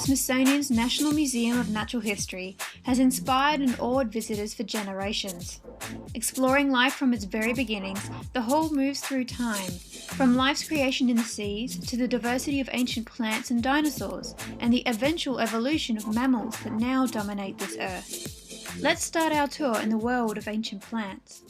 Smithsonian's National Museum of Natural History has inspired and awed visitors for generations. Exploring life from its very beginnings, the hall moves through time, from life's creation in the seas to the diversity of ancient plants and dinosaurs, and the eventual evolution of mammals that now dominate this earth. Let's start our tour in the world of ancient plants.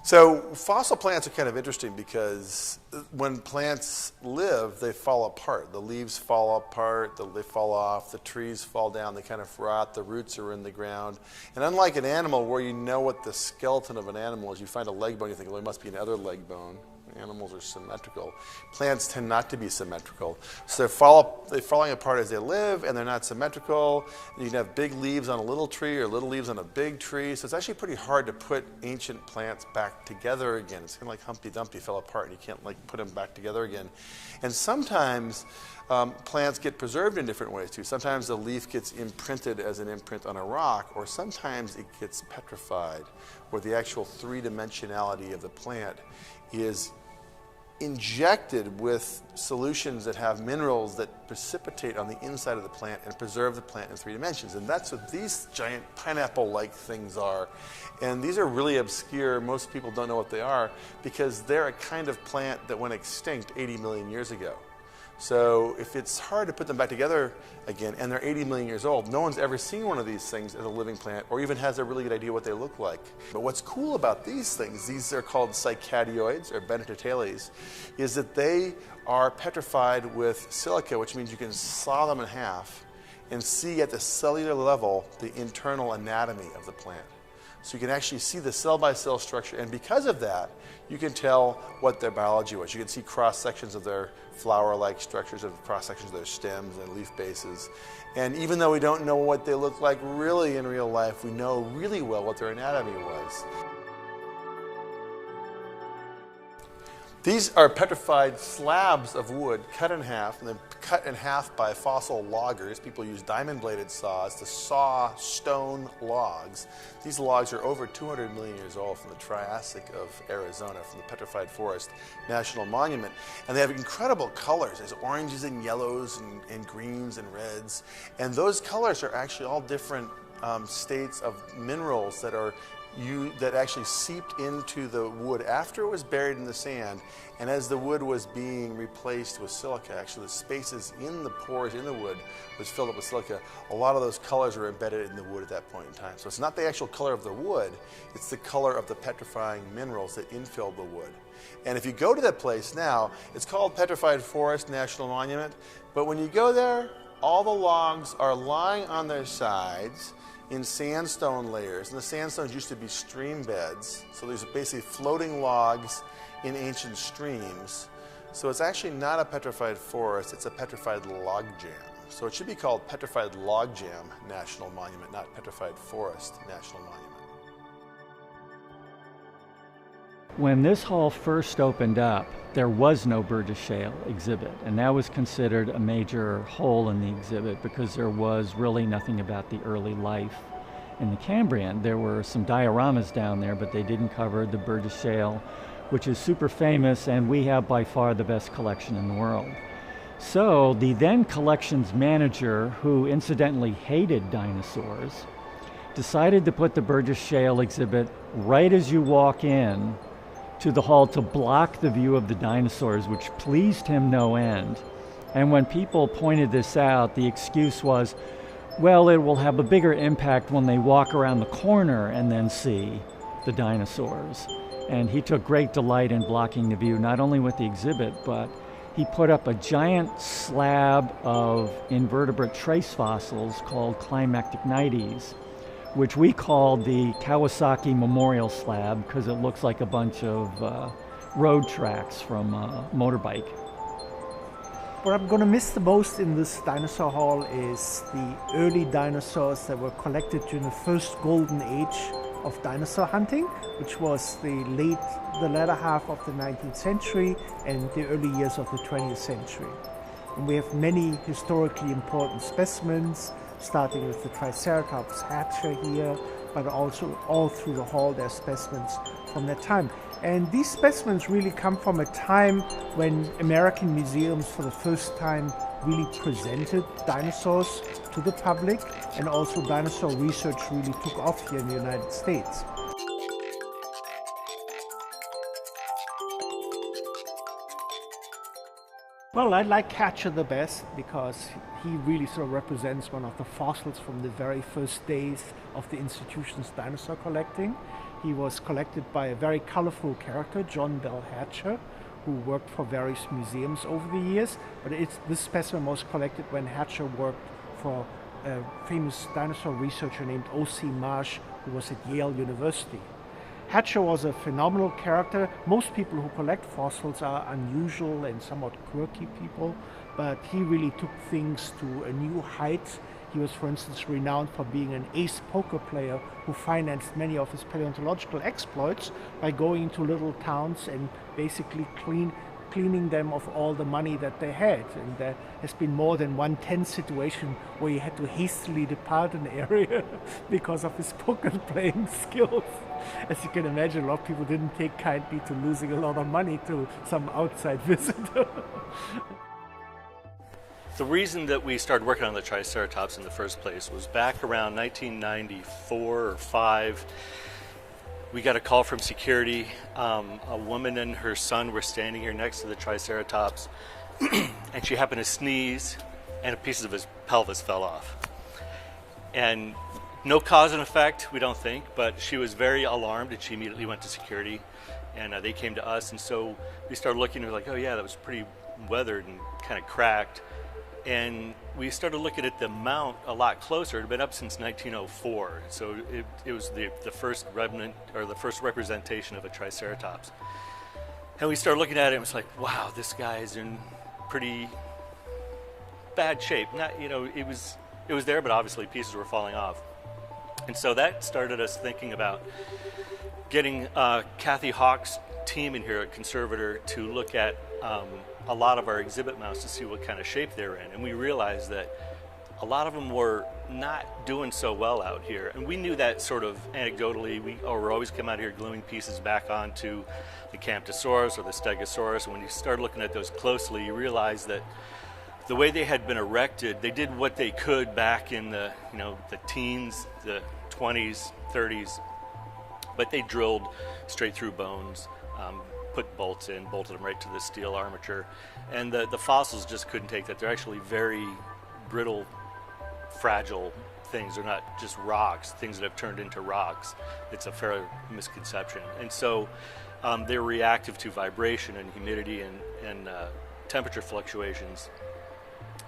So fossil plants are kind of interesting because when plants live, they fall apart. The leaves fall apart, they fall off, the trees fall down, they kind of rot, the roots are in the ground. And unlike an animal where you know what the skeleton of an animal is, you find a leg bone, you think, well, there must be another leg bone. Animals are symmetrical. Plants tend not to be symmetrical. So they're falling apart as they live, and they're not symmetrical. You can have big leaves on a little tree or little leaves on a big tree. So it's actually pretty hard to put ancient plants back together again. It's kind of like Humpty Dumpty fell apart, and you can't put them back together again. And sometimes plants get preserved in different ways too. Sometimes the leaf gets imprinted as an imprint on a rock, or sometimes it gets petrified, where the actual three-dimensionality of the plant is injected with solutions that have minerals that precipitate on the inside of the plant and preserve the plant in 3 dimensions. And that's what these giant pineapple-like things are. And these are really obscure. Most people don't know what they are because they're a kind of plant that went extinct 80 million years ago. So if it's hard to put them back together again, and they're 80 million years old, no one's ever seen one of these things as a living plant or even has a really good idea what they look like. But what's cool about these things, these are called cycadioids or Bennetettales, is that they are petrified with silica, which means you can saw them in half and see at the cellular level the internal anatomy of the plant. So you can actually see the cell-by-cell structure, and because of that, you can tell what their biology was. You can see cross-sections of their flower-like structures, of cross-sections of their stems and leaf bases. And even though we don't know what they look like really in real life, we know really well what their anatomy was. These are petrified slabs of wood cut in half and then cut in half by fossil loggers. People use diamond-bladed saws to saw stone logs. These logs are over 200 million years old from the Triassic of Arizona, from the Petrified Forest National Monument. And they have incredible colors. There's oranges and yellows and greens and reds. And those colors are actually all different states of minerals that actually seeped into the wood after it was buried in the sand, and as the wood was being replaced with silica, actually the spaces in the pores in the wood was filled up with silica. A lot of those colors were embedded in the wood at that point in time. So it's not the actual color of the wood, it's the color of the petrifying minerals that infilled the wood. And if you go to that place now, it's called Petrified Forest National Monument, but when you go there, all the logs are lying on their sides in sandstone layers, and the sandstones used to be stream beds, so there's basically floating logs in ancient streams. So it's actually not a petrified forest, it's a petrified log jam. So it should be called Petrified Log Jam National Monument, not Petrified Forest National Monument. When this hall first opened up, there was no Burgess Shale exhibit, and that was considered a major hole in the exhibit because there was really nothing about the early life in the Cambrian. There were some dioramas down there, but they didn't cover the Burgess Shale, which is super famous, and we have by far the best collection in the world. So the then collections manager, who incidentally hated dinosaurs, decided to put the Burgess Shale exhibit right as you walk in to the hall to block the view of the dinosaurs, which pleased him no end. And when people pointed this out, the excuse was, well, it will have a bigger impact when they walk around the corner and then see the dinosaurs. And he took great delight in blocking the view, not only with the exhibit, but he put up a giant slab of invertebrate trace fossils called Climactinites, which we called the Kawasaki Memorial Slab because it looks like a bunch of road tracks from a motorbike. What I'm going to miss the most in this dinosaur hall is the early dinosaurs that were collected during the first golden age of dinosaur hunting, which was the latter half of the 19th century and the early years of the 20th century. And we have many historically important specimens, starting with the Triceratops hatcher here, but also all through the hall there are specimens from that time. And these specimens really come from a time when American museums for the first time really presented dinosaurs to the public, and also dinosaur research really took off here in the United States. Well, I like Hatcher the best because he really sort of represents one of the fossils from the very first days of the institution's dinosaur collecting. He was collected by a very colorful character, John Bell Hatcher, who worked for various museums over the years. But this specimen was collected when Hatcher worked for a famous dinosaur researcher named O.C. Marsh, who was at Yale University. Hatcher was a phenomenal character. Most people who collect fossils are unusual and somewhat quirky people, but he really took things to a new height. He was, for instance, renowned for being an ace poker player who financed many of his paleontological exploits by going into little towns and basically cleaning them of all the money that they had. And there has been more than one tense situation where he had to hastily depart an area because of his poker playing skills. As you can imagine, a lot of people didn't take kindly to losing a lot of money to some outside visitor. The reason that we started working on the Triceratops in the first place was back around 1994 or 5. We got a call from security. A woman and her son were standing here next to the Triceratops, and she happened to sneeze, and a piece of his pelvis fell off. And no cause and effect, we don't think, but she was very alarmed, and she immediately went to security, and they came to us, and so we started looking, and we were like, oh yeah, that was pretty weathered and kind of cracked. And we started looking at the mount a lot closer. It had been up since 1904, so it was the first remnant, or the first representation of a Triceratops. And we started looking at it, and it was like, wow, this guy is in pretty bad shape. Not, you know, it was there, but obviously pieces were falling off. And so that started us thinking about getting Kathy Hawk's team in here at Conservator to look at a lot of our exhibit mounts to see what kind of shape they were in. And we realized that a lot of them were not doing so well out here. And we knew that sort of anecdotally. We always come out here gluing pieces back onto the Camptosaurus or the Stegosaurus. And when you start looking at those closely, you realize that the way they had been erected, they did what they could back in the, the teens, the 20s, 30s, but they drilled straight through bones, put bolts in, bolted them right to the steel armature, and the fossils just couldn't take that. They're actually very brittle, fragile things. They're not just rocks, things that have turned into rocks. It's a fair misconception. And so they're reactive to vibration and humidity and temperature fluctuations.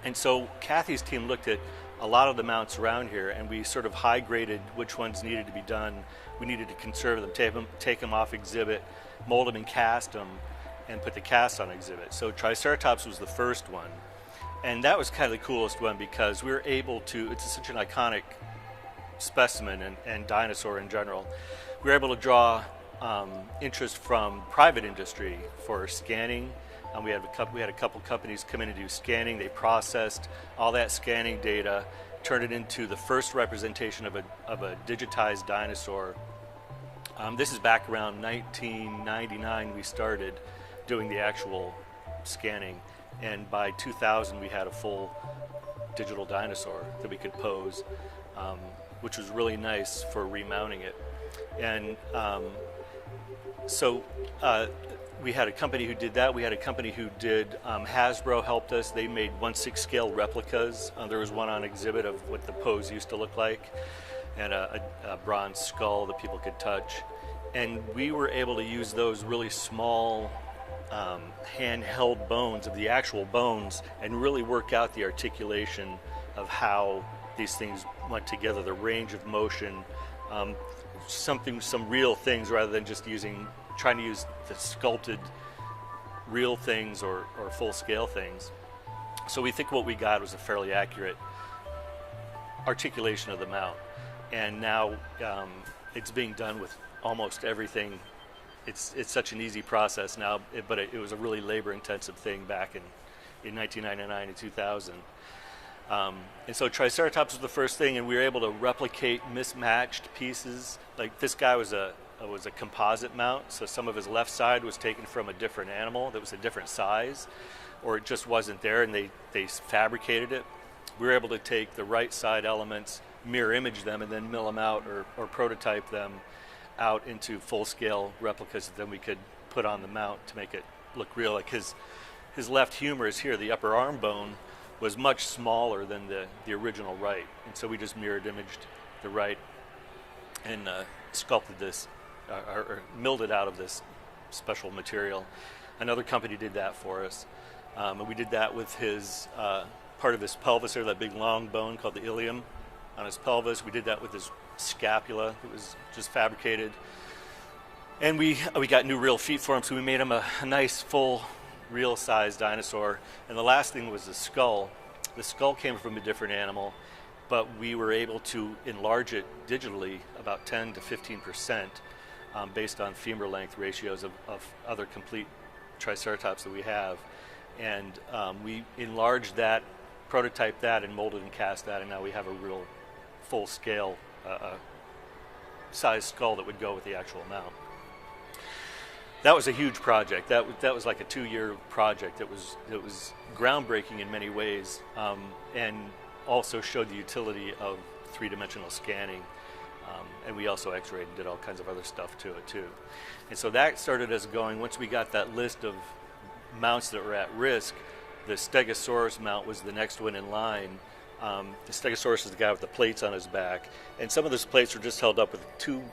And so Kathy's team looked at a lot of the mounts around here, and we sort of high-graded which ones needed to be done. We needed to conserve them, take them off exhibit, mold them and cast them, and put the cast on exhibit. So Triceratops was the first one, and that was kind of the coolest one because we were able to, it's such an iconic specimen and dinosaur in general, we were able to draw interest from private industry for scanning. We had a couple companies come in and do scanning. They processed all that scanning data, turned it into the first representation of a digitized dinosaur. This is back around 1999 we started doing the actual scanning, and by 2000 we had a full digital dinosaur that we could pose, which was really nice for remounting it. And we had a company who did that. We had a company who did, Hasbro helped us. They made 1/6 scale replicas. There was one on exhibit of what the pose used to look like, and a bronze skull that people could touch. And we were able to use those really small handheld bones of the actual bones and really work out the articulation of how these things went together, the range of motion, some real things rather than just trying to use the sculpted real things or full-scale things. So we think what we got was a fairly accurate articulation of the mount. And now it's being done with almost everything. It's such an easy process now, but it was a really labor-intensive thing back in 1999 and 2000. And so Triceratops was the first thing, and we were able to replicate mismatched pieces. Like this guy was a was a composite mount, so some of his left side was taken from a different animal that was a different size, or it just wasn't there, and they fabricated it. We were able to take the right side elements, mirror image them, and then mill them out or prototype them out into full-scale replicas that then we could put on the mount to make it look real. Like his left humerus here, the upper arm bone, was much smaller than the original right, and so we just mirrored imaged the right and sculpted this or milled it out of this special material. Another company did that for us, and we did that with his part of his pelvis there, that big long bone called the ilium on his pelvis. We did that with his scapula. It was just fabricated, and we got new real feet for him, so we made him a nice full real size dinosaur. And the last thing was the skull. The skull came from a different animal, but we were able to enlarge it digitally about 10 to 15% based on femur length ratios of other complete Triceratops that we have. And we enlarged that, prototyped that, and molded and cast that, and now we have a real full scale size skull that would go with the actual mount. That was a huge project. That was like a 2-year project. It was groundbreaking in many ways, and also showed the utility of 3-dimensional scanning. And we also X-rayed and did all kinds of other stuff to it too. And so that started us going. Once we got that list of mounts that were at risk, the Stegosaurus mount was the next one in line. The Stegosaurus is the guy with the plates on his back, and some of those plates were just held up with two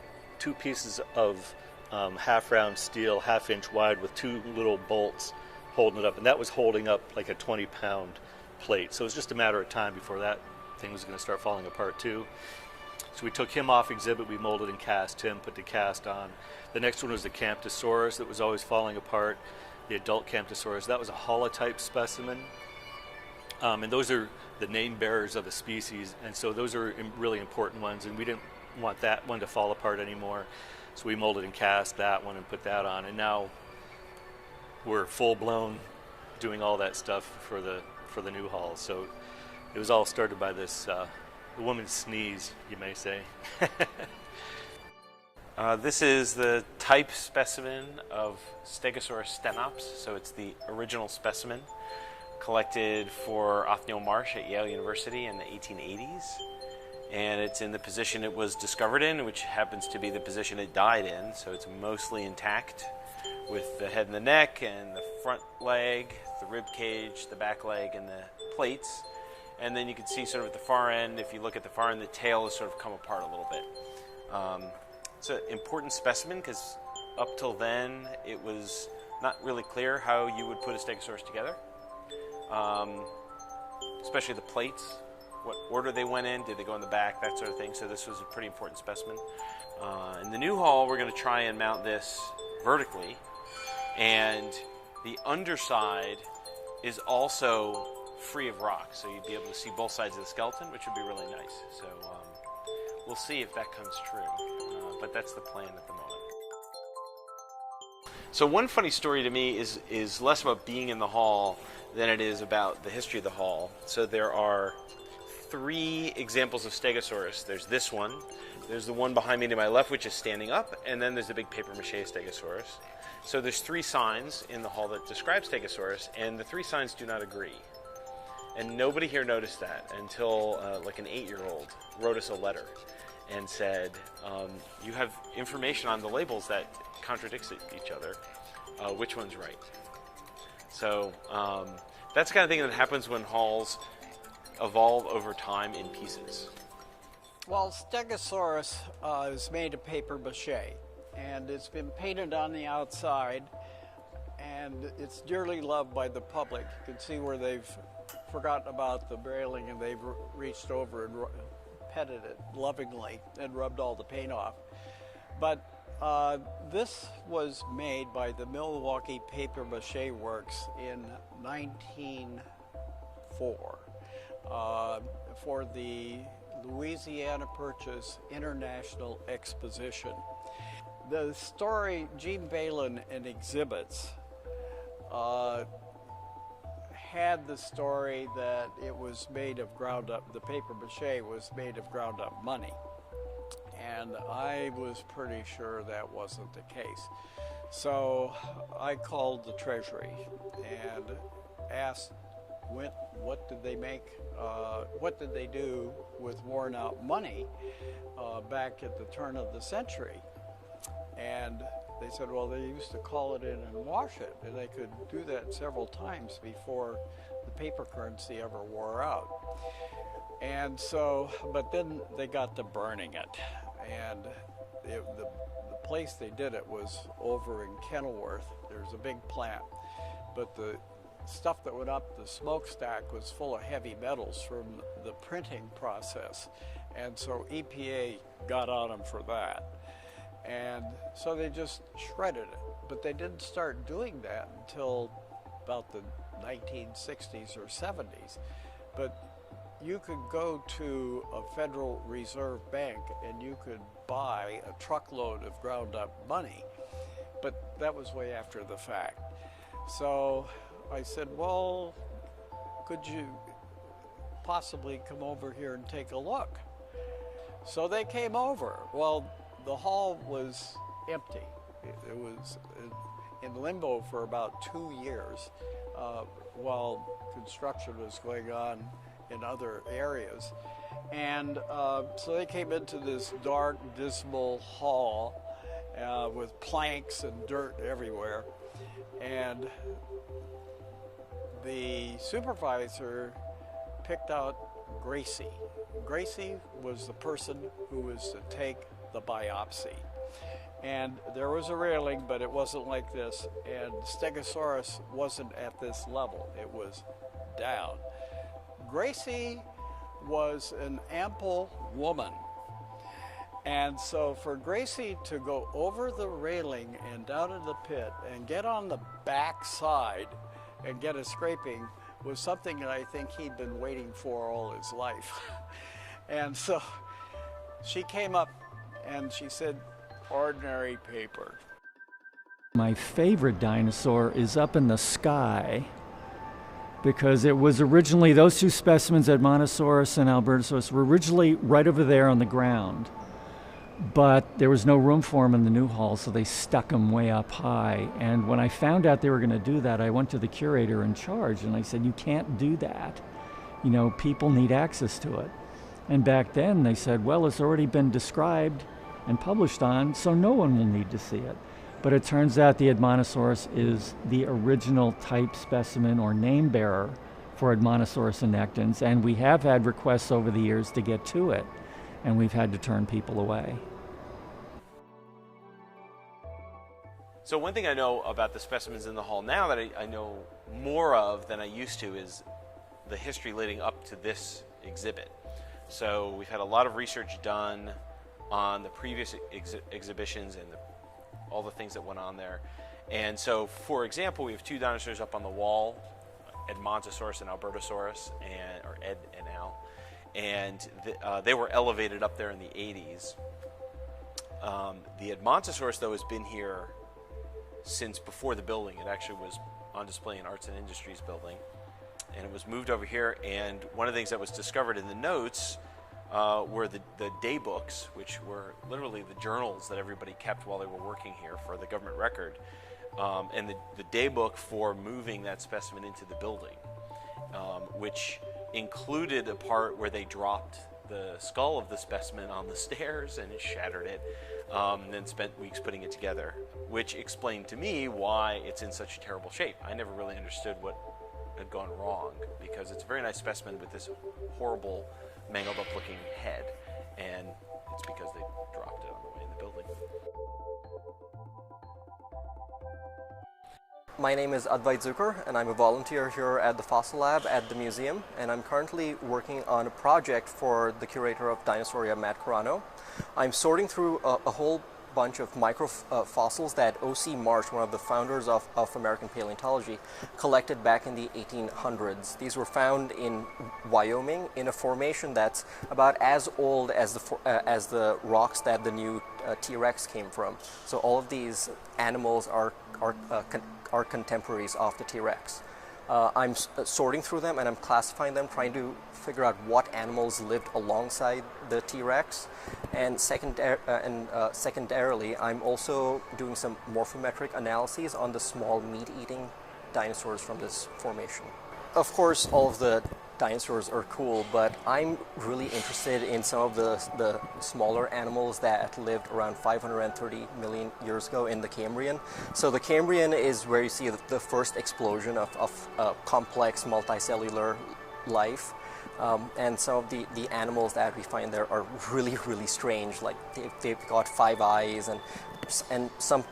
pieces of half-round steel, half-inch wide, with 2 little bolts holding it up, and that was holding up like a 20-pound plate. So it was just a matter of time before that thing was going to start falling apart too. So we took him off exhibit, we molded and cast him, put the cast on. The next one was the Camptosaurus that was always falling apart, the adult Camptosaurus. That was a holotype specimen. And those are the name bearers of the species, and so those are really important ones, and we didn't want that one to fall apart anymore. So we molded and cast that one and put that on, and now we're full-blown doing all that stuff for the new hall. So it was all started by this woman's sneeze, you may say. This is the type specimen of Stegosaurus stenops, so it's the original specimen collected for Othniel Marsh at Yale University in the 1880s. And it's in the position it was discovered in, which happens to be the position it died in, so it's mostly intact with the head and the neck and the front leg, the rib cage, the back leg, and the plates. And then you can see sort of at the far end, if you look at the far end, the tail has sort of come apart a little bit. It's an important specimen because up till then it was not really clear how you would put a Stegosaurus together, especially the plates. What order they went in, did they go in the back, that sort of thing. So this was a pretty important specimen. In the new hall, we're going to try and mount this vertically, and the underside is also free of rocks, so you'd be able to see both sides of the skeleton, which would be really nice. So we'll see if that comes true, but that's the plan at the moment. So one funny story to me is less about being in the hall than it is about the history of the hall. So there are 3 examples of Stegosaurus. There's this one, there's the one behind me to my left, which is standing up, and then there's a big papier-mâché Stegosaurus. So there's 3 signs in the hall that describe Stegosaurus, and the 3 signs do not agree. And nobody here noticed that until like an 8-year-old wrote us a letter and said, you have information on the labels that contradicts each other. Which one's right? So that's the kind of thing that happens when halls evolve over time in pieces. Well, Stegosaurus is made of paper mache, and it's been painted on the outside, and it's dearly loved by the public. You can see where they've forgotten about the railing and they've reached over and petted it lovingly and rubbed all the paint off. But this was made by the Milwaukee Paper Mache Works in 1904 for the Louisiana Purchase International Exposition. The story, Gene Balin in Exhibits had the story that it was made of ground up, the paper mache was made of ground up money. And I was pretty sure that wasn't the case. So I called the Treasury and asked what did they make, what did they do with worn out money back at the turn of the century? And they said, well, they used to call it in and wash it, and they could do that several times before the paper currency ever wore out. And so, but then they got to burning it, and the place they did it was over in Kenilworth. There's a big plant, but the stuff that went up the smokestack was full of heavy metals from the printing process, and so EPA got on them for that. And so they just shredded it, but they didn't start doing that until about the 1960s or 70s. But you could go to a Federal Reserve Bank and you could buy a truckload of ground up money, but that was way after the fact. So I said, well, could you possibly come over here and take a look? So they came over. Well, the hall was empty. It was in limbo for about 2 years while construction was going on in other areas. And so they came into this dark, dismal hall with planks and dirt everywhere. And the supervisor picked out Gracie. Gracie was the person who was to take the biopsy. And there was a railing, but it wasn't like this, and Stegosaurus wasn't at this level, it was down. Gracie was an ample woman, and so for Gracie to go over the railing and down in the pit and get on the back side and get a scraping was something that I think he'd been waiting for all his life. And so she came up and she said, ordinary paper. My favorite dinosaur is up in the sky because it was originally, those two specimens, Edmontosaurus and Albertosaurus, were originally right over there on the ground. But there was no room for them in the new hall, so they stuck them way up high. And when I found out they were going to do that, I went to the curator in charge and I said, you can't do that. You know, people need access to it. And back then they said, well, it's already been described and published on, so no one will need to see it. But it turns out the Edmontosaurus is the original type specimen or name bearer for Edmontosaurus annectens, and we have had requests over the years to get to it, and we've had to turn people away. So one thing I know about the specimens in the hall now that I know more of than I used to is the history leading up to this exhibit. So we've had a lot of research done on the previous exhibitions and all the things that went on there. And so, for example, we have two dinosaurs up on the wall, Edmontosaurus and Albertosaurus, or Ed and Al. And they were elevated up there in the 80s. The Edmontosaurus, though, has been here since before the building. It actually was on display in Arts and Industries building. And it was moved over here, and one of the things that was discovered in the notes were the day books, which were literally the journals that everybody kept while they were working here for the government record, and the day book for moving that specimen into the building, which included a part where they dropped the skull of the specimen on the stairs and it shattered it, and then spent weeks putting it together, which explained to me why it's in such terrible shape. I never really understood what had gone wrong, because it's a very nice specimen with this horrible mangled up looking head, and it's because they dropped it on the way in the building. My name is Advait Zucker, and I'm a volunteer here at the Fossil Lab at the museum, and I'm currently working on a project for the curator of Dinosauria, Matt Carano. I'm sorting through a whole bunch of microfossils that O.C. Marsh, one of the founders of American paleontology, collected back in the 1800s. These were found in Wyoming in a formation that's about as old as the rocks that the new T-Rex came from. So all of these animals are contemporaries of the T-Rex. I'm sorting through them and I'm classifying them, trying to figure out what animals lived alongside the T-Rex. And secondarily, I'm also doing some morphometric analyses on the small meat-eating dinosaurs from this formation. Of course, all of the dinosaurs are cool, but I'm really interested in some of the smaller animals that lived around 530 million years ago in the Cambrian. So the Cambrian is where you see the first explosion of complex multicellular life. And some of the animals that we find there are really, really strange. Like they've got 5 eyes, and some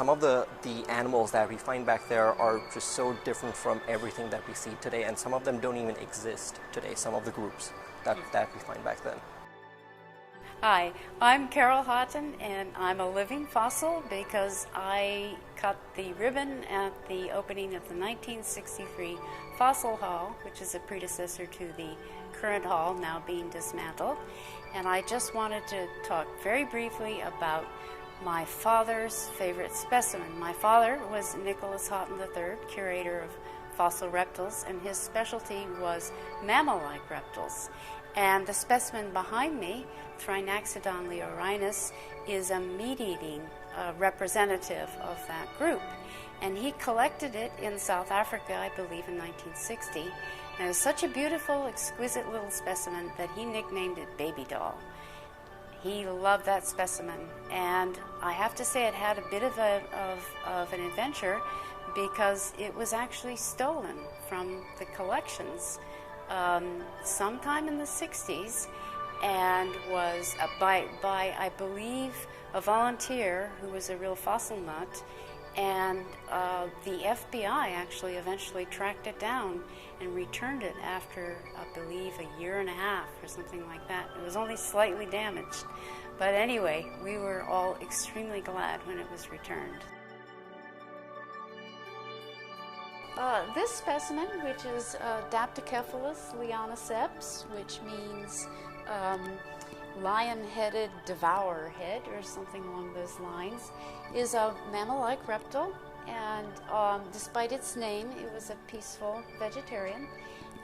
of the animals that we find back there are just so different from everything that we see today. And some of them don't even exist today. Some of the groups that we find back then. Hi, I'm Carol Houghton, and I'm a living fossil because I cut the ribbon at the opening of the 1963 Fossil Hall, which is a predecessor to the current hall now being dismantled. And I just wanted to talk very briefly about my father's favorite specimen. My father was Nicholas Houghton III, curator of fossil reptiles, and his specialty was mammal-like reptiles. And the specimen behind me, Thrinaxodon leorinus, is a meat-eating representative of that group. And he collected it in South Africa, I believe, in 1960. And it was such a beautiful, exquisite little specimen that he nicknamed it Baby Doll. He loved that specimen. And I have to say it had a bit of an adventure because it was actually stolen from the collections sometime in the 60s, and was by I believe a volunteer who was a real fossil nut, and the FBI actually eventually tracked it down and returned it after I believe a year and a half or something like that. It was only slightly damaged, but anyway, we were all extremely glad when it was returned. This specimen, which is Daptocephalus leoniceps, which means lion-headed devourer head or something along those lines, is a mammal-like reptile, and despite its name, it was a peaceful vegetarian.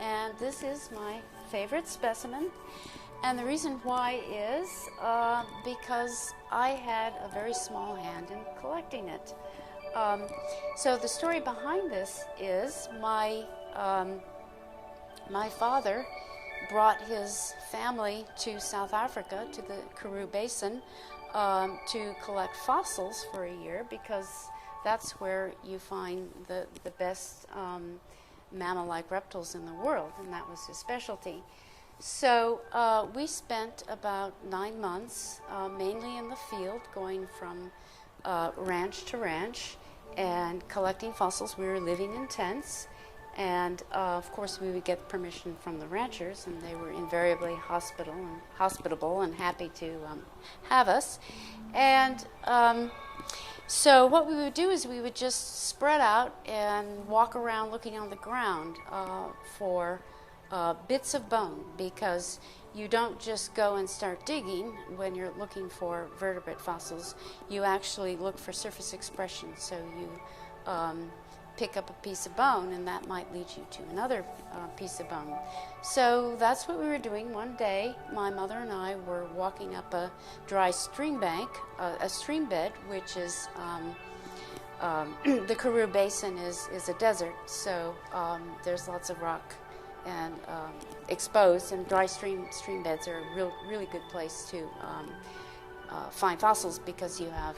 And this is my favorite specimen, and the reason why is because I had a very small hand in collecting it. So the story behind this is my father brought his family to South Africa, to the Karoo Basin, to collect fossils for a year, because that's where you find the best mammal-like reptiles in the world, and that was his specialty. So we spent about 9 months, mainly in the field, going from ranch to ranch and collecting fossils. We were living in tents, and of course we would get permission from the ranchers, and they were invariably hospitable and happy to have us. And so what we would do is we would just spread out and walk around looking on the ground for bits of bone, because you don't just go and start digging when you're looking for vertebrate fossils. You actually look for surface expression. So you pick up a piece of bone, and that might lead you to another piece of bone. So that's what we were doing. One day, my mother and I were walking up a dry stream bank, a stream bed, which is the Karoo Basin is a desert, so there's lots of rock and exposed, and dry stream beds are a really good place to find fossils, because you have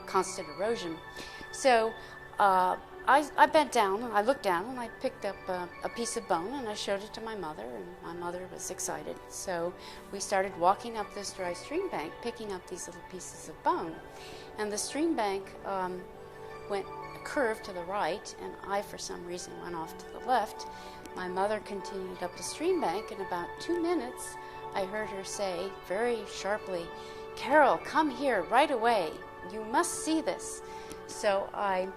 constant erosion. So I bent down, and I looked down, and I picked up a piece of bone, and I showed it to my mother, and my mother was excited. So we started walking up this dry stream bank, picking up these little pieces of bone. And the stream bank went curved to the right, and I, for some reason, went off to the left. My mother continued up the stream bank. In about 2 minutes, I heard her say very sharply, "Carol, come here right away. You must see this." So I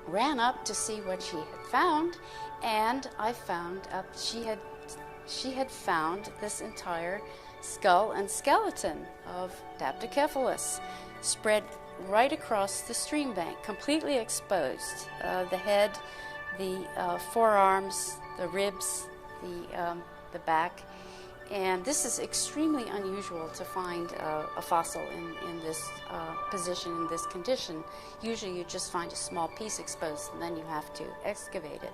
ran up to see what she had found, and I found she had found this entire skull and skeleton of Daptocephalus spread right across the stream bank, completely exposed. The head the forearms, the ribs, the back. And this is extremely unusual to find a fossil in this position, in this condition. Usually you just find a small piece exposed and then you have to excavate it.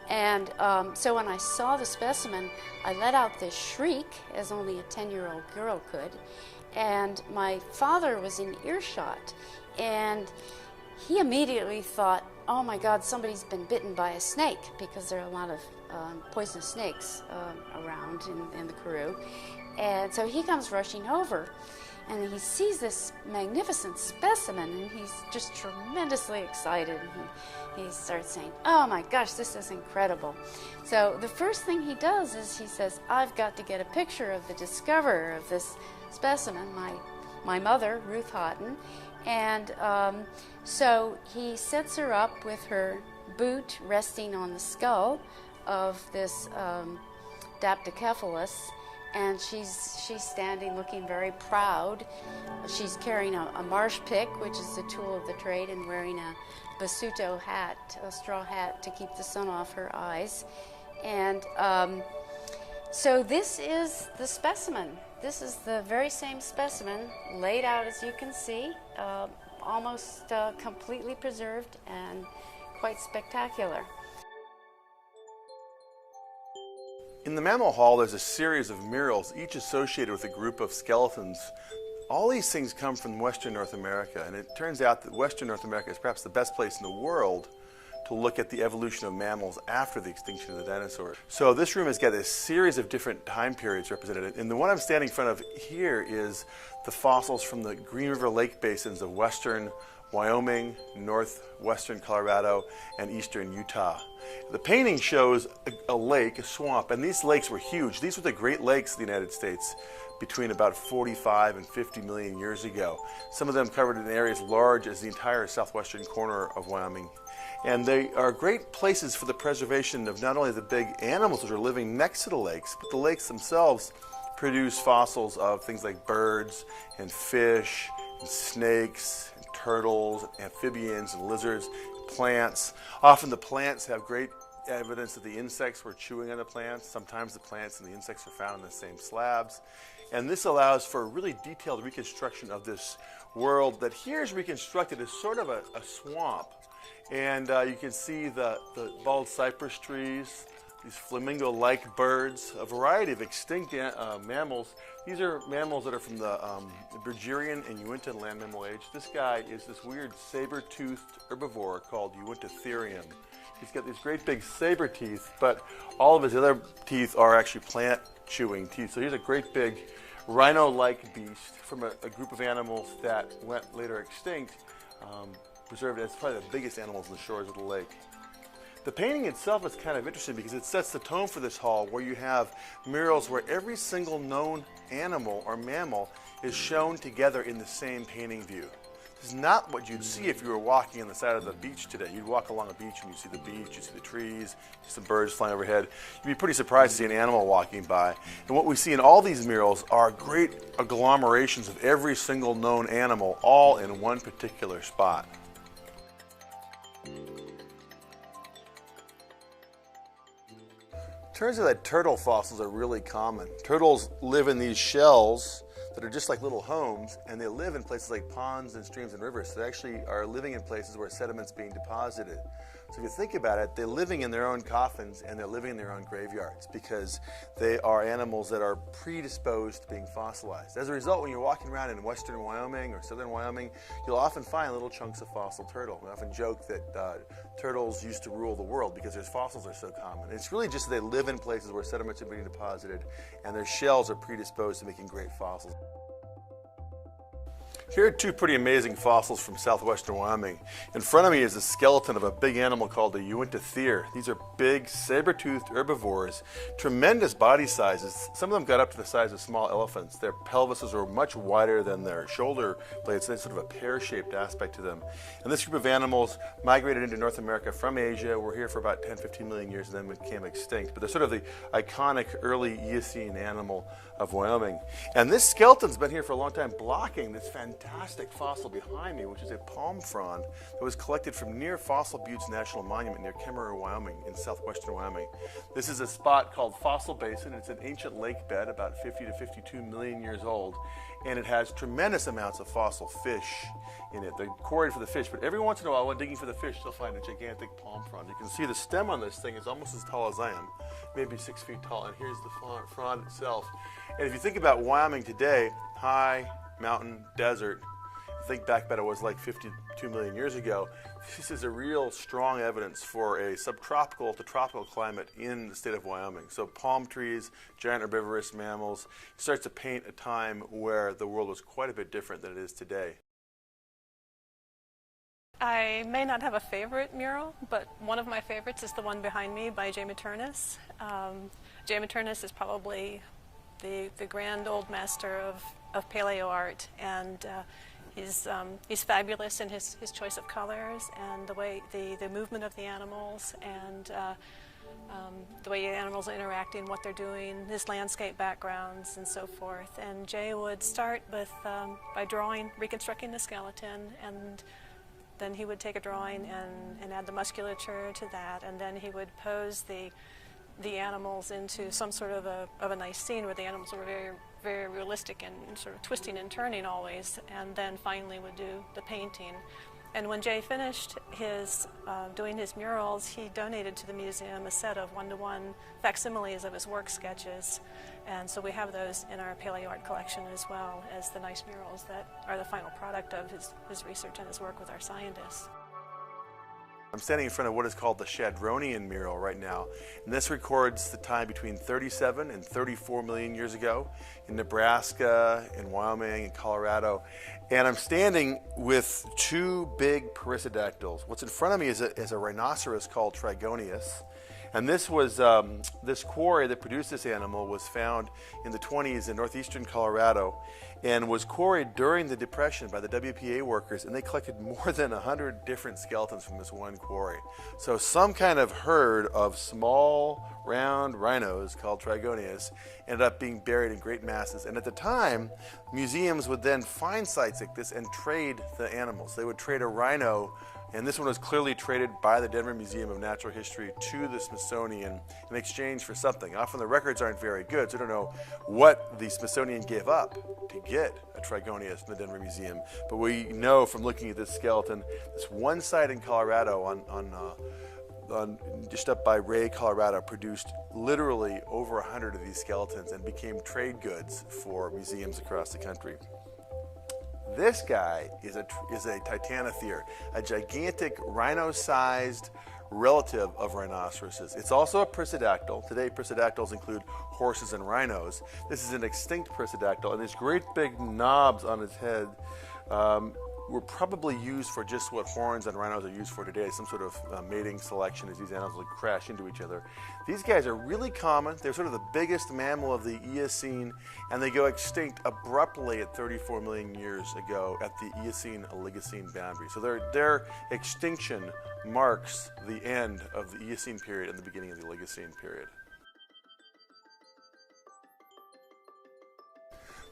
And so when I saw the specimen, I let out this shriek, as only a 10-year-old girl could. And my father was in earshot, and he immediately thought, oh my God, somebody's been bitten by a snake, because there are a lot of poisonous snakes around in the Karoo. And so he comes rushing over, and he sees this magnificent specimen, and he's just tremendously excited. He starts saying, oh my gosh, this is incredible. So the first thing he does is he says, I've got to get a picture of the discoverer of this specimen, my mother, Ruth Houghton. And so he sets her up with her boot resting on the skull of this Daptocephalus, and she's standing looking very proud. She's carrying a marsh pick, which is the tool of the trade, and wearing a basuto hat, a straw hat, to keep the sun off her eyes. And so this is the specimen. This is the very same specimen, laid out as you can see, almost completely preserved and quite spectacular. In the Mammal Hall, there's a series of murals, each associated with a group of skeletons. All these things come from Western North America, and it turns out that Western North America is perhaps the best place in the world to look at the evolution of mammals after the extinction of the dinosaurs. So this room has got a series of different time periods represented, and the one I'm standing in front of here is the fossils from the Green River Lake basins of western Wyoming, northwestern Colorado, and eastern Utah. The painting shows a lake, a swamp, and these lakes were huge. These were the Great Lakes of the United States between about 45 and 50 million years ago. Some of them covered in areas large as the entire southwestern corner of Wyoming. And they are great places for the preservation of not only the big animals that are living next to the lakes, but the lakes themselves produce fossils of things like birds and fish and snakes and turtles, and amphibians and lizards, plants. Often the plants have great evidence that the insects were chewing on the plants. Sometimes the plants and the insects are found in the same slabs. And this allows for a really detailed reconstruction of this world that here is reconstructed as sort of a swamp. And you can see the bald cypress trees, these flamingo-like birds, a variety of extinct mammals. These are mammals that are from the Bergerian and Uinta land mammal age. This guy is this weird saber-toothed herbivore called Uintatherium. He's got these great big saber teeth, but all of his other teeth are actually plant-chewing teeth. So he's a great big rhino-like beast from a group of animals that went later extinct, preserved as probably the biggest animals on the shores of the lake. The painting itself is kind of interesting because it sets the tone for this hall, where you have murals where every single known animal or mammal is shown together in the same painting view. This is not what you'd see if you were walking on the side of the beach today. You'd walk along a beach and you see the beach, you see the trees, you see some birds flying overhead. You'd be pretty surprised to see an animal walking by. And what we see in all these murals are great agglomerations of every single known animal, all in one particular spot. Turns out that turtle fossils are really common. Turtles live in these shells that are just like little homes, and they live in places like ponds and streams and rivers. So they actually are living in places where sediment's being deposited. So if you think about it, they're living in their own coffins and they're living in their own graveyards because they are animals that are predisposed to being fossilized. As a result, when you're walking around in western Wyoming or southern Wyoming, you'll often find little chunks of fossil turtle. We often joke that turtles used to rule the world because their fossils are so common. It's really just that they live in places where sediments are being deposited and their shells are predisposed to making great fossils. Here are two pretty amazing fossils from southwestern Wyoming. In front of me is the skeleton of a big animal called the Uintathere. These are big, saber-toothed herbivores, tremendous body sizes. Some of them got up to the size of small elephants. Their pelvises were much wider than their shoulder blades, so they had sort of a pear-shaped aspect to them. And this group of animals migrated into North America from Asia, were here for about 10-15 million years, and then became extinct. But they're sort of the iconic early Eocene animal of Wyoming. And this skeleton's been here for a long time, blocking this fantastic fantastic fossil behind me, which is a palm frond that was collected from near Fossil Buttes National Monument near Kemmerer, Wyoming, in southwestern Wyoming. This is a spot called Fossil Basin. It's an ancient lake bed, about 50 to 52 million years old, and it has tremendous amounts of fossil fish in it. They're quarried for the fish, but every once in a while, when digging for the fish, they'll find a gigantic palm frond. You can see the stem on this thing is almost as tall as I am, maybe 6 feet tall, and here's the frond itself. And if you think about Wyoming today, high, mountain, desert, think back about it was like 52 million years ago, this is a real strong evidence for a subtropical to tropical climate in the state of Wyoming. So palm trees, giant herbivorous mammals, it starts to paint a time where the world was quite a bit different than it is today. I may not have a favorite mural, but one of my favorites is the one behind me by J. Maternus. J. Maternus is probably the grand old master of paleo art, and he's fabulous in his choice of colors and the way the movement of the animals and the way the animals are interacting, what they're doing, his landscape backgrounds, and so forth. And Jay would start with by reconstructing the skeleton, and then he would take a drawing and add the musculature to that, and then he would pose the animals into some sort of a nice scene where the animals were very, very realistic and sort of twisting and turning always, and then finally would do the painting. And when Jay finished his doing his murals, he donated to the museum a set of one-to-one facsimiles of his work sketches, and so we have those in our paleo art collection as well as the nice murals that are the final product of his research and his work with our scientists. I'm standing in front of what is called the Shadronian mural right now, and this records the time between 37 and 34 million years ago in Nebraska, in Wyoming, in Colorado. And I'm standing with two big perissodactyls. What's in front of me is a rhinoceros called Trigonius. And this was this quarry that produced this animal was found in the 20s in northeastern Colorado, and was quarried during the Depression by the WPA workers, and they collected more than 100 different skeletons from this one quarry. So some kind of herd of small, round rhinos called Trigonius ended up being buried in great masses. And at the time, museums would then find sites like this and trade the animals. They would trade a rhino, and this one was clearly traded by the Denver Museum of Natural History to the Smithsonian in exchange for something. Often the records aren't very good, so we don't know what the Smithsonian gave up to get a Trigonius in the Denver Museum. But we know from looking at this skeleton, this one site in Colorado on just up by Ray, Colorado, produced literally over 100 of these skeletons and became trade goods for museums across the country. This guy is a Titanothere, a gigantic rhino-sized relative of rhinoceroses. It's also a perissodactyl. Today, perissodactyls include horses and rhinos. This is an extinct perissodactyl, and these great big knobs on its head were probably used for just what horns and rhinos are used for today, some sort of mating selection as these animals would crash into each other. These guys are really common. They're sort of the biggest mammal of the Eocene, and they go extinct abruptly at 34 million years ago at the Eocene-Oligocene boundary. So their extinction marks the end of the Eocene period and the beginning of the Oligocene period.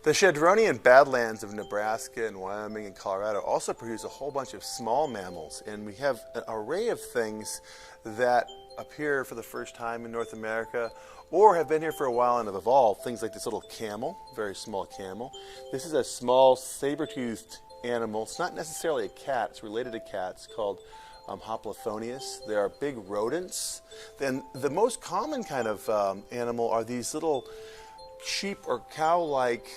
The Shadronian Badlands of Nebraska and Wyoming and Colorado also produce a whole bunch of small mammals, and we have an array of things that appear for the first time in North America or have been here for a while and have evolved. Things like this little camel, very small camel. This is a small saber-toothed animal. It's not necessarily a cat, it's related to cats, called Hoplophonius. They are big rodents. Then the most common kind of animal are these little sheep or cow-like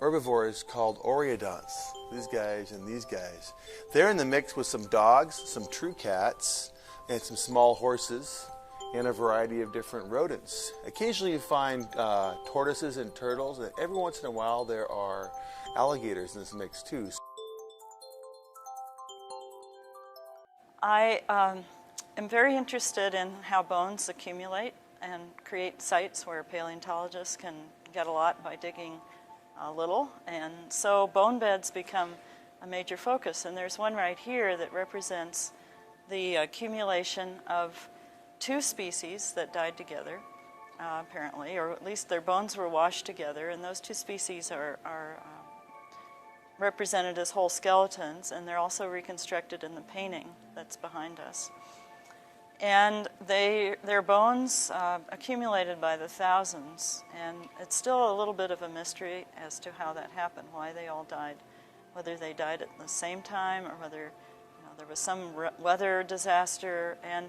herbivores called oreodonts. These guys and these guys. They're in the mix with some dogs, some true cats, and some small horses, and a variety of different rodents. Occasionally you find tortoises and turtles, and every once in a while there are alligators in this mix too. I am very interested in how bones accumulate and create sites where paleontologists can get a lot by digging a little, and so bone beds become a major focus. And there's one right here that represents the accumulation of two species that died together, apparently, or at least their bones were washed together, and those two species are represented as whole skeletons, and they're also reconstructed in the painting that's behind us. And their bones accumulated by the thousands, and it's still a little bit of a mystery as to how that happened, why they all died, whether they died at the same time or whether there was some weather disaster. And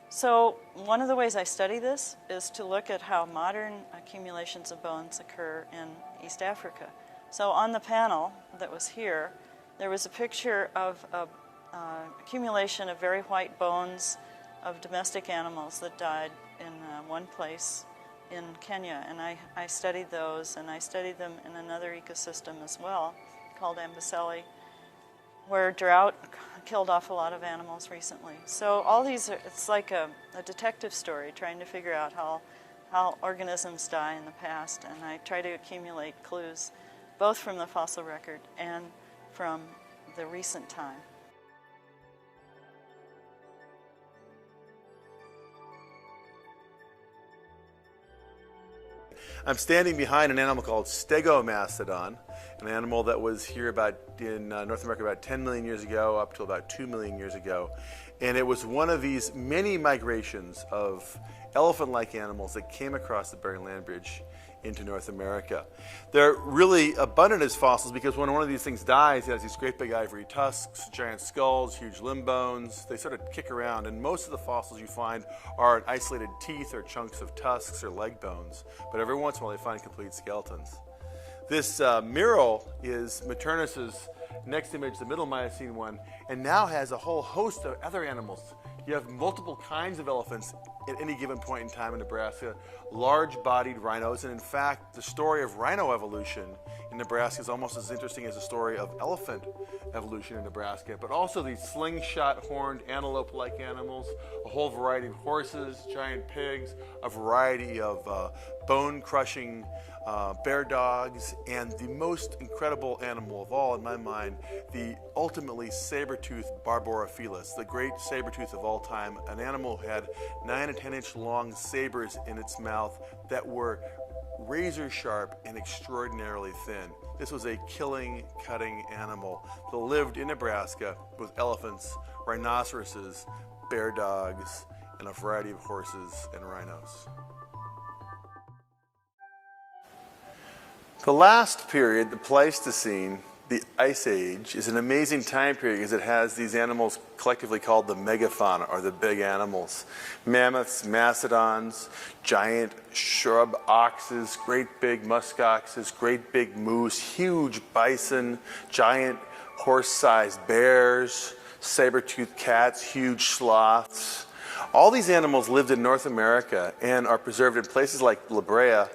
so one of the ways I study this is to look at how modern accumulations of bones occur in East Africa. So on the panel that was here, there was a picture of accumulation of very white bones of domestic animals that died in one place in Kenya. And I studied those, and I studied them in another ecosystem as well, called Amboseli, where drought killed off a lot of animals recently. So all these are, it's like a detective story trying to figure out how organisms die in the past, and I try to accumulate clues both from the fossil record and from the recent time. I'm standing behind an animal called Stegomastodon, an animal that was here in North America about 10 million years ago up to about 2 million years ago. And it was one of these many migrations of elephant-like animals that came across the Bering Land Bridge into North America. They're really abundant as fossils because when one of these things dies, it has these great big ivory tusks, giant skulls, huge limb bones. They sort of kick around, and most of the fossils you find are isolated teeth or chunks of tusks or leg bones, but every once in a while they find complete skeletons. This mural is Maternus's next image, the Middle Miocene one, and now has a whole host of other animals. You have multiple kinds of elephants at any given point in time in Nebraska, large-bodied rhinos, and in fact, the story of rhino evolution in Nebraska is almost as interesting as the story of elephant evolution in Nebraska, but also these slingshot horned antelope-like animals, a whole variety of horses, giant pigs, a variety of bone-crushing bear dogs, and the most incredible animal of all, in my mind, the ultimately saber-toothed Barborophilus, the great saber-tooth of all time, an animal who had 9 to 10 inch long sabers in its mouth that were razor sharp and extraordinarily thin. This was a killing, cutting animal that lived in Nebraska with elephants, rhinoceroses, bear dogs, and a variety of horses and rhinos. The last period, the Pleistocene, the Ice Age, is an amazing time period because it has these animals collectively called the megafauna, or the big animals. Mammoths, mastodons, giant shrub oxes, great big musk oxes, great big moose, huge bison, giant horse-sized bears, saber-toothed cats, huge sloths. All these animals lived in North America and are preserved in places like La Brea,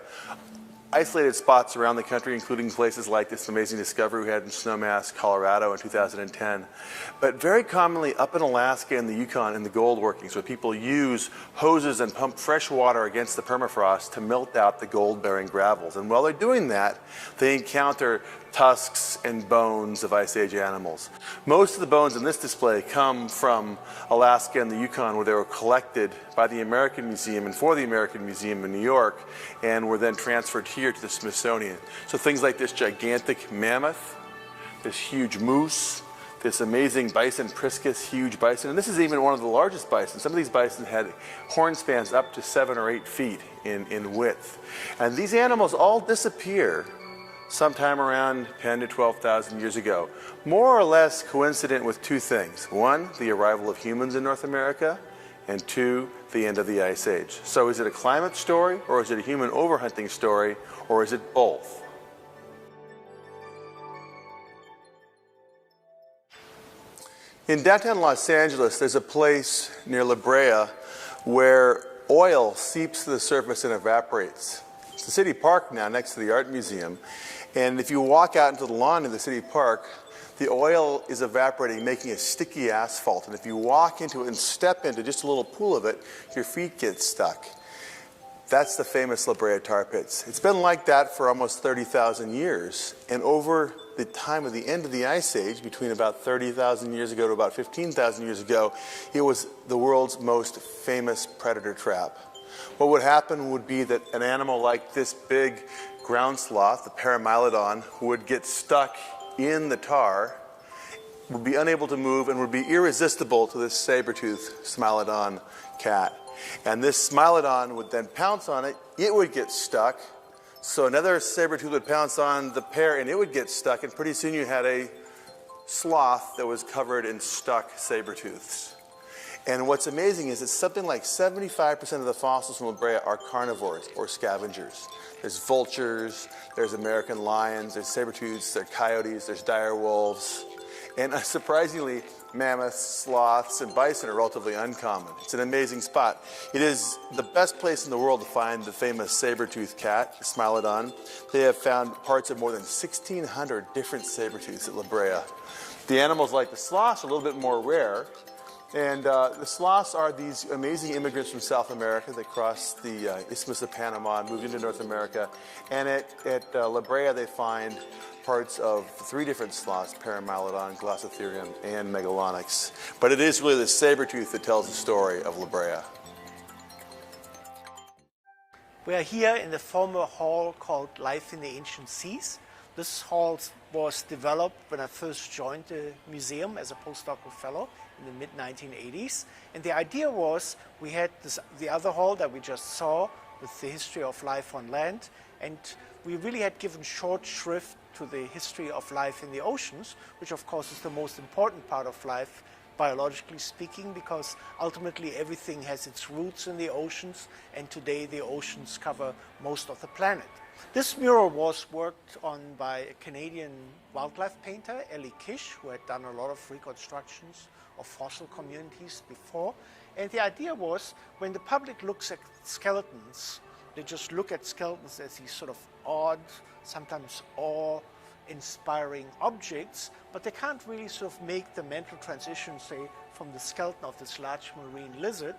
isolated spots around the country, including places like this amazing discovery we had in Snowmass, Colorado in 2010. But very commonly up in Alaska and the Yukon in the gold workings, where people use hoses and pump fresh water against the permafrost to melt out the gold-bearing gravels. And while they're doing that, they encounter tusks and bones of Ice Age animals. Most of the bones in this display come from Alaska and the Yukon, where they were collected by the American Museum and for the American Museum in New York, and were then transferred here to the Smithsonian. So things like this gigantic mammoth, this huge moose, this amazing bison, Priscus, huge bison, and this is even one of the largest bison. Some of these bison had horn spans up to 7 or 8 feet in width. And these animals all disappear sometime around 10 to 12,000 years ago, more or less coincident with two things. One, the arrival of humans in North America, and two, the end of the Ice Age. So is it a climate story, or is it a human overhunting story, or is it both? In downtown Los Angeles, there's a place near La Brea where oil seeps to the surface and evaporates. It's a city park now next to the Art Museum. And if you walk out into the lawn of the city park, the oil is evaporating, making a sticky asphalt. And if you walk into it and step into just a little pool of it, your feet get stuck. That's the famous La Brea tar pits. It's been like that for almost 30,000 years. And over the time of the end of the Ice Age, between about 30,000 years ago to about 15,000 years ago, it was the world's most famous predator trap. What would happen would be that an animal like this big ground sloth, the Paramylodon, would get stuck in the tar would be unable to move and would be irresistible to this saber-toothed Smilodon cat. And this Smilodon would then pounce on it, it would get stuck, so another saber-tooth would pounce on the pair and it would get stuck, and pretty soon you had a sloth that was covered in stuck saber-tooths. And what's amazing is that something like 75% of the fossils in La Brea are carnivores or scavengers. There's vultures, there's American lions, there's saber-tooths, there's coyotes, there's dire wolves. And surprisingly, mammoths, sloths, and bison are relatively uncommon. It's an amazing spot. It is the best place in the world to find the famous saber-toothed cat, Smilodon. They have found parts of more than 1,600 different saber-tooths at La Brea. The animals like the sloths are a little bit more rare. And the sloths are these amazing immigrants from South America that crossed the Isthmus of Panama and moved into North America. And at La Brea, they find parts of 3 different sloths, Paramylodon, Glossotherium, and Megalonyx. But it is really the saber-tooth that tells the story of La Brea. We are here in the former hall called Life in the Ancient Seas. This hall was developed when I first joined the museum as a postdoctoral fellow in the mid-1980s. And the idea was we had the other hall that we just saw with the history of life on land, and we really had given short shrift to the history of life in the oceans, which of course is the most important part of life, biologically speaking, because ultimately everything has its roots in the oceans, and today the oceans cover most of the planet. This mural was worked on by a Canadian wildlife painter, Ellie Kish, who had done a lot of reconstructions of fossil communities before. And the idea was, when the public looks at skeletons, they just look at skeletons as these sort of odd, sometimes awe-inspiring objects, but they can't really sort of make the mental transition, say, from the skeleton of this large marine lizard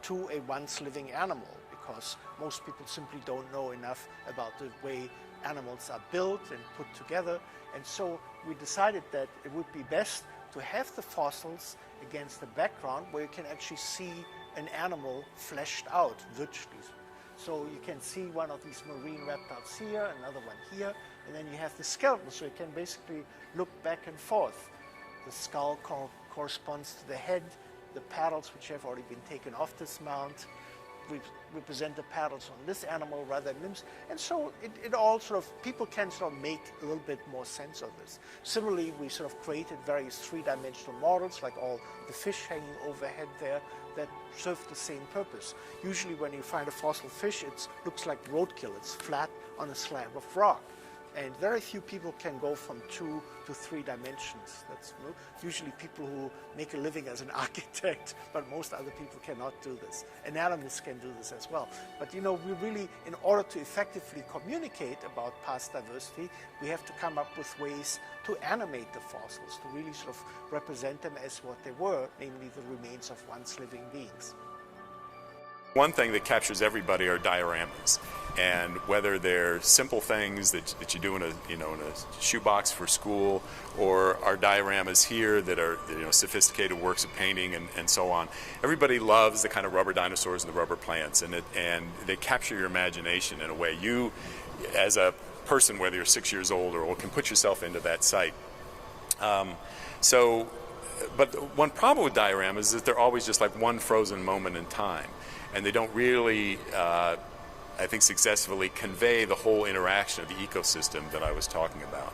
to a once living animal, because most people simply don't know enough about the way animals are built and put together. And so we decided that it would be best to have the fossils against the background where you can actually see an animal fleshed out virtually. So you can see one of these marine reptiles here, another one here, and then you have the skeleton, so you can basically look back and forth. The skull corresponds to the head, the paddles, which have already been taken off this mount, represent the paddles on this animal rather than limbs. And so it all sort of, people can sort of make a little bit more sense of this. Similarly, we sort of created various 3-dimensional models, like all the fish hanging overhead there, that serve the same purpose. Usually when you find a fossil fish, it looks like roadkill. It's flat on a slab of rock. And very few people can go from 2 to 3 dimensions. That's usually people who make a living as an architect, but most other people cannot do this. Anatomists can do this as well. But you know, we really, in order to effectively communicate about past diversity, we have to come up with ways to animate the fossils, to really sort of represent them as what they were, namely the remains of once living beings. One thing that captures everybody are dioramas, and whether they're simple things that you do in a shoebox for school, or our dioramas here that are sophisticated works of painting and so on. Everybody loves the kind of rubber dinosaurs and the rubber plants, and they capture your imagination in a way. You, as a person, whether you're 6 years old or old, can put yourself into that site. But one problem with dioramas is that they're always just like one frozen moment in time. And they don't really, I think, successfully convey the whole interaction of the ecosystem that I was talking about.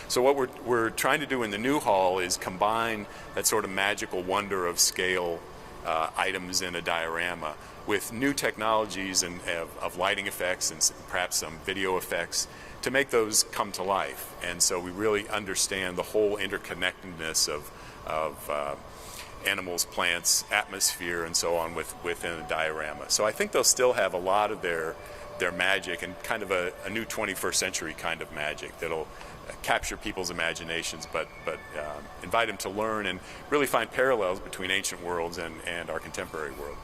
So what we're trying to do in the new hall is combine that sort of magical wonder of scale items in a diorama with new technologies and of lighting effects and perhaps some video effects to make those come to life. And so we really understand the whole interconnectedness of animals, plants, atmosphere, and so on within a diorama. So I think they'll still have a lot of their magic, and kind of a new 21st century kind of magic that'll capture people's imaginations, but invite them to learn and really find parallels between ancient worlds and our contemporary world.